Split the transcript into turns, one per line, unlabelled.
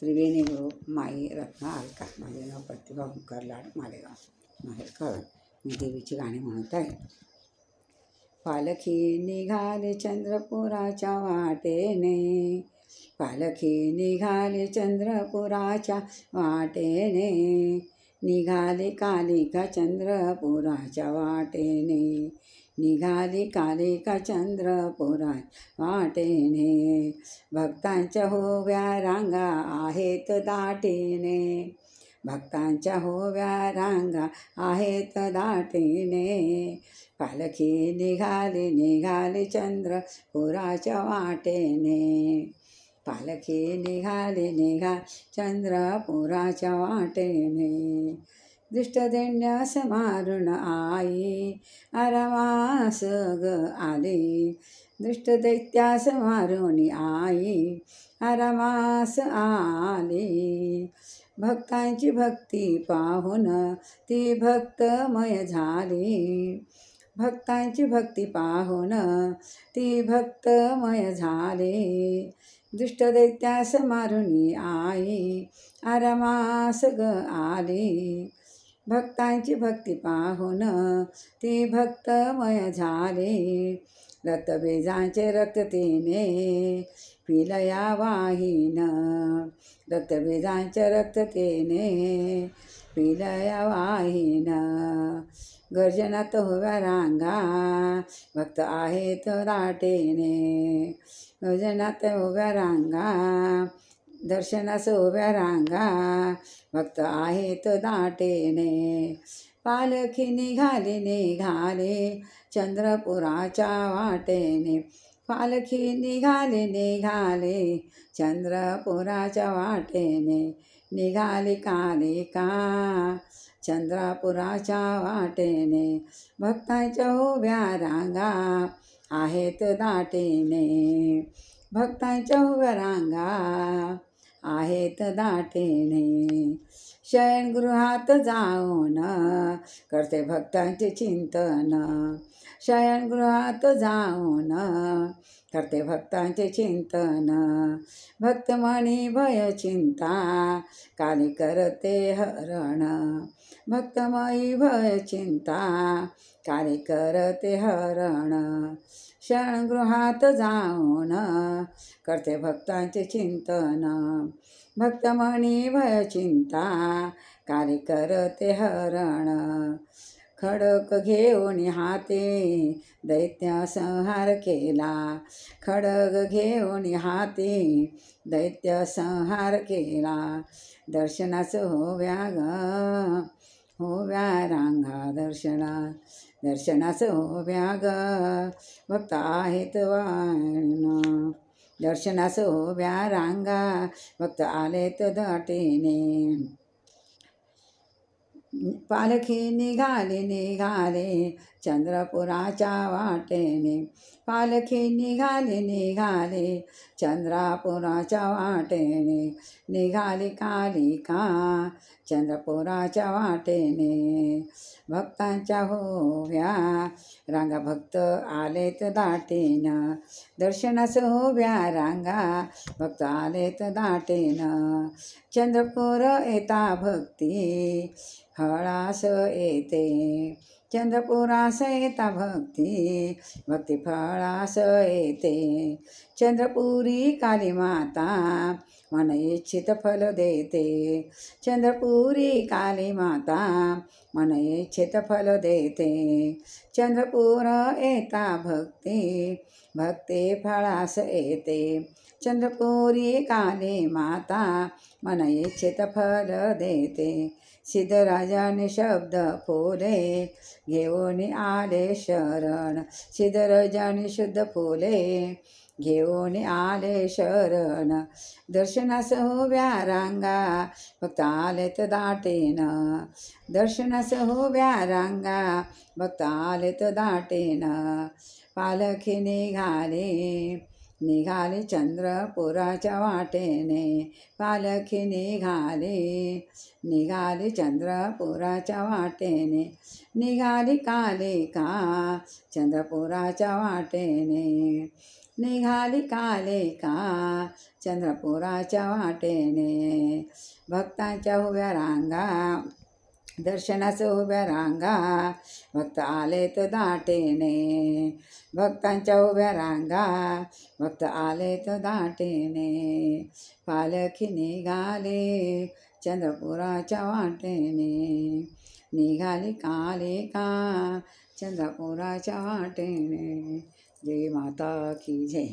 त्रिवेणी group माई रत्ना अलका. माझे नाव प्रतिभा ओंकार लाड मालेगाव माहेर कळण. मी देवीची गाणी म्हणत आहे. पालखी निघाले चंद्रपुराच्या वाटेने, पालखी निघाले चंद्रपुराच्या वाटेने, निघाली कालिका चंद्रपुराच्या वाटेने, निघाली कालिका चंद्रपुरा वाटेने. भक्तांच्या होव्या रांगा आहेत दाटीने, भक्तांच्या होव्या रांगा आहेत दाटीने. पालखी निघाली निघाली चंद्रपुराच्या वाटेने, पालखी निघाली निघा चंद्रपुराच्या वाटेने. दृष्टदैन्यास मारून आई आरामास ग आली, दृष्टदैत्यास मारून आई आरामास आली. भक्तांची भक्ती पाहून ती भक्तमय झाली, भक्तांची भक्ती पाहून ती भक्तमय झाली. दृष्टदैत्यास मारून आई आरामास ग आली, भक्तांची भक्ती पाहून ती भक्तमय झाली. रक्तबीजांचे रक्त तिने पिलया वाहीन, रक्तबीजांचे रक्त तिने पिलया वाहीन. गर्जनात होव्या रांगा भक्त आहेत दाटेने, गर्जनात होव्या रांगा दर्शनास उभ्या रांगा भक्त आहेत दाटेने. पालखी निघाली निघाली चंद्रपुराच्या वाटेने, पालखी निघाली निघाली चंद्रपुराच्या वाटेने, निघाली कालिका चंद्रपुराच्या वाटेने. भक्तांच्या उभ्या रांगा आहेत दाटेने, भक्तांच्या उभ्या रांगा आहेत दाटेने. शयनगृहात जाऊन करते भक्तांचे चिंतन, शयनगृहात जाऊन करते भक्तांचे चिंतन. भक्तमणी भय चिंता काली करते हरण, भक्तमयी भय चिंता काली करते हरण. शयनगृहात जाऊन करते भक्तांचे चिंतन, भक्तमणी भय चिंता काली करते हरण. खडक घेऊन हाती दैत्य संहार केला, खडग घेऊन हाती दैत्य संहार केला. दर्शनास होव्या ग होव्या रांगा दर्शनास होव्या ग भक्त आहेत वाण. दर्शनास होव्या रांगा भक्त आलेत दाटेने. पालखी निघाली निघाली चंद्रपुराच्या वाटेने, पालखी निघाली निघाली चंद्रपुराच्या वाटेने, निघाली कालिका चंद्रपुराच्या वाटेने. भक्तांच्या होव्या रांगा भक्त आलेत दाटेन, दर्शनास होव्या रांगा भक्त आलेत दाटेन. चंद्रपूर येता भक्ती फळास येते, चंद्रपुरास येता भक्ती भक्ती फळास येते. चंद्रपुरी काली माता मन इच्छित फल देते, चंद्रपुरी काली माता मन इच्छित फल देते. चंद्रपूर येता भक्ती भक्ती फळास येते, चंद्रपुरी काली माता मन इच्छित फल देते. सिद्धराजाने शब्द फुले घेऊन आले शरण, सिद्धराजाने शुद्ध फुले घेऊन आले शरण. दर्शनास होव्या रांगा भक्त आलेत दाटेन, दर्शनास होव्या रांगा भक्त आलेत दाटेन. पालखी निघाली निघाली चंद्रपुराच्या वाटेने, पालखी निघाली निघाली चंद्रपुराच्या वाटेने, निघाली कालिका चंद्रपुराच्या वाटेने. निघाली काले का चंद्रपुराच्या वाटेने. भक्तांच्या उभ्या रांगा, दर्शनाचं उभ्या रांगा, भक्त आलेत दाटेने. भक्तांच्या उभ्या रांगा, भक्त आलेत दाटेने. पालखी निघाले चंद्रपुराच्या वाटेने. निघाली काले का चंद्रपुराच्या वाटेने. जय माता की जय.